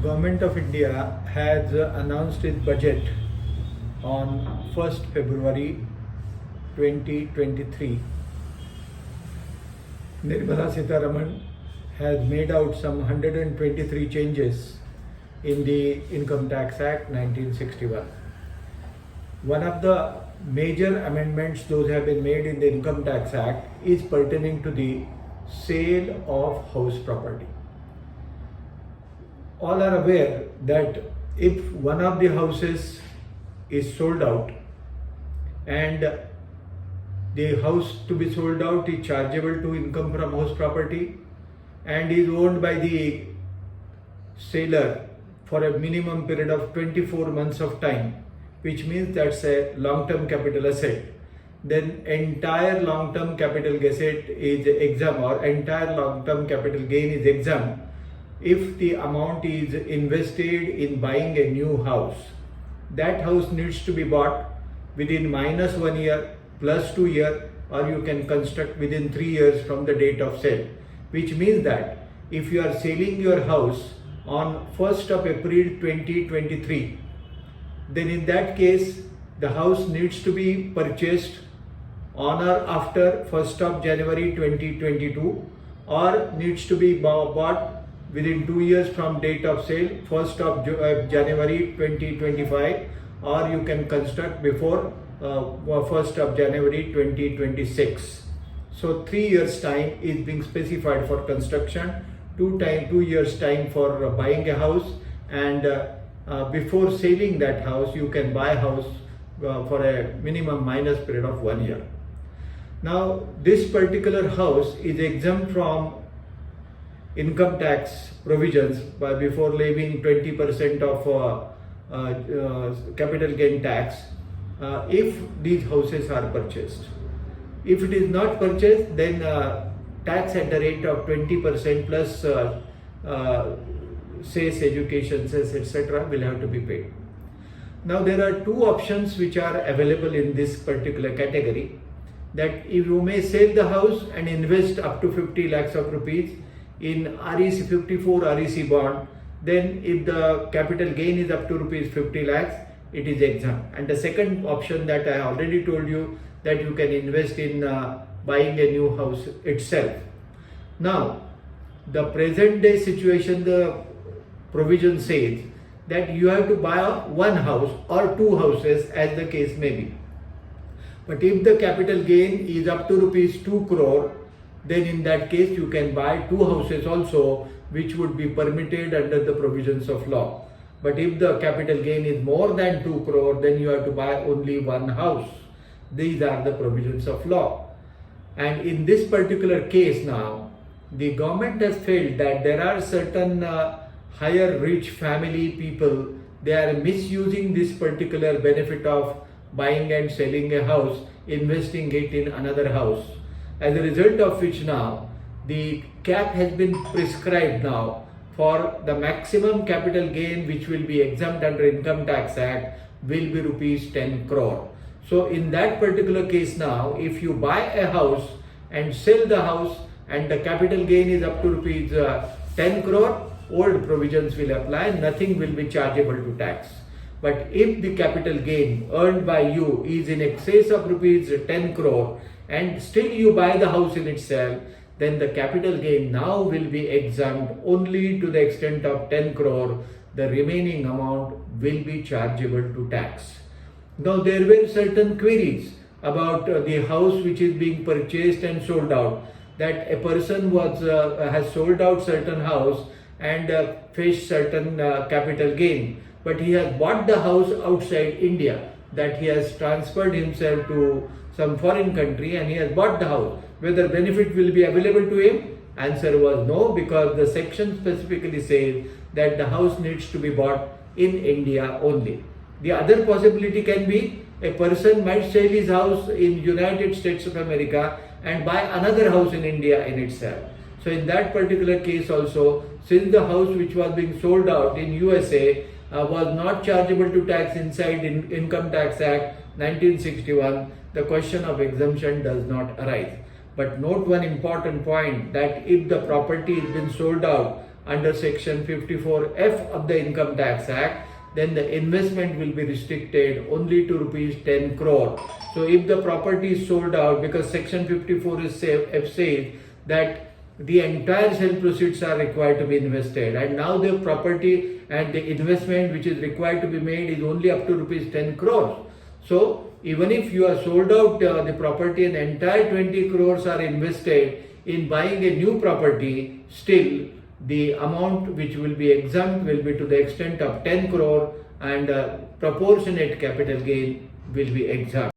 Government of India has announced its budget on 1st February 2023. Nirmala Sitharaman has made out some 123 changes in the Income Tax Act 1961. One of the major amendments those have been made in the Income Tax Act is pertaining to the sale of house property. All are aware that if one of the houses is sold out and the house to be sold out is chargeable to income from house property and is owned by the seller for a minimum period of 24 months of time, which means that's a long-term capital asset, then entire long-term capital asset is exempt or entire long-term capital gain is exempt if the amount is invested in buying a new house. That house needs to be bought within -1 year, +2 year, or you can construct within 3 years from the date of sale. Which means that if you are selling your house on 1st of April 2023, then in that case the house needs to be purchased on or after 1st of January 2022 or needs to be bought within 2 years from date of sale, 1st of January 2025, or you can construct before 1st of January 2026. So 3 years time is being specified for construction, 2 years time for buying a house, and before selling that house you can buy a house for a minimum minus period of 1 year. Now this particular house is exempt from income tax provisions by before levying 20% of capital gain tax if these houses are purchased. If it is not purchased, then tax at the rate of 20% plus cess, education cess, etc. will have to be paid. Now there are two options which are available in this particular category, that if you may sell the house and invest up to 50 lakhs of rupees in REC 54 REC bond, then if the capital gain is up to rupees 50 lakhs, it is exempt. And the second option that I already told you, that you can invest in buying a new house itself. Now, the present day situation, the provision says that you have to buy one house or two houses as the case may be. But if the capital gain is up to rupees 2 crore, then in that case you can buy two houses also, which would be permitted under the provisions of law. But if the capital gain is more than 2 crore, then you have to buy only one house. These are the provisions of law. And in this particular case now, the government has felt that there are certain higher rich family people, they are misusing this particular benefit of buying and selling a house, investing it in another house. As a result of which now, the cap has been prescribed now for the maximum capital gain which will be exempt under Income Tax Act will be rupees 10 crore. So in that particular case now, if you buy a house and sell the house and the capital gain is up to rupees 10 crore, old provisions will apply, nothing will be chargeable to tax. But if the capital gain earned by you is in excess of rupees 10 crore and still you buy the house in itself, then the capital gain now will be exempt only to the extent of 10 crore. The remaining amount will be chargeable to tax. Now there were certain queries about the house which is being purchased and sold out, that a person has sold out certain house and faced certain capital gain, but he has bought the house outside India, that he has transferred himself to some foreign country and he has bought the house. Whether benefit will be available to him? Answer was no, because the section specifically says that the house needs to be bought in India only. The other possibility can be a person might sell his house in United States of America and buy another house in India in itself. So in that particular case also, since the house which was being sold out in USA was not chargeable to tax inside Income Tax Act 1961, the question of exemption does not arise. But note one important point, that if the property has been sold out under section 54F of the Income Tax Act, then the investment will be restricted only to rupees 10 crore. So if the property is sold out, because section 54 is F says that the entire sale proceeds are required to be invested, and now the property and the investment which is required to be made is only up to rupees 10 crores. So even if you are sold out the property and the entire 20 crores are invested in buying a new property, still the amount which will be exempt will be to the extent of 10 crore, and proportionate capital gain will be exempt.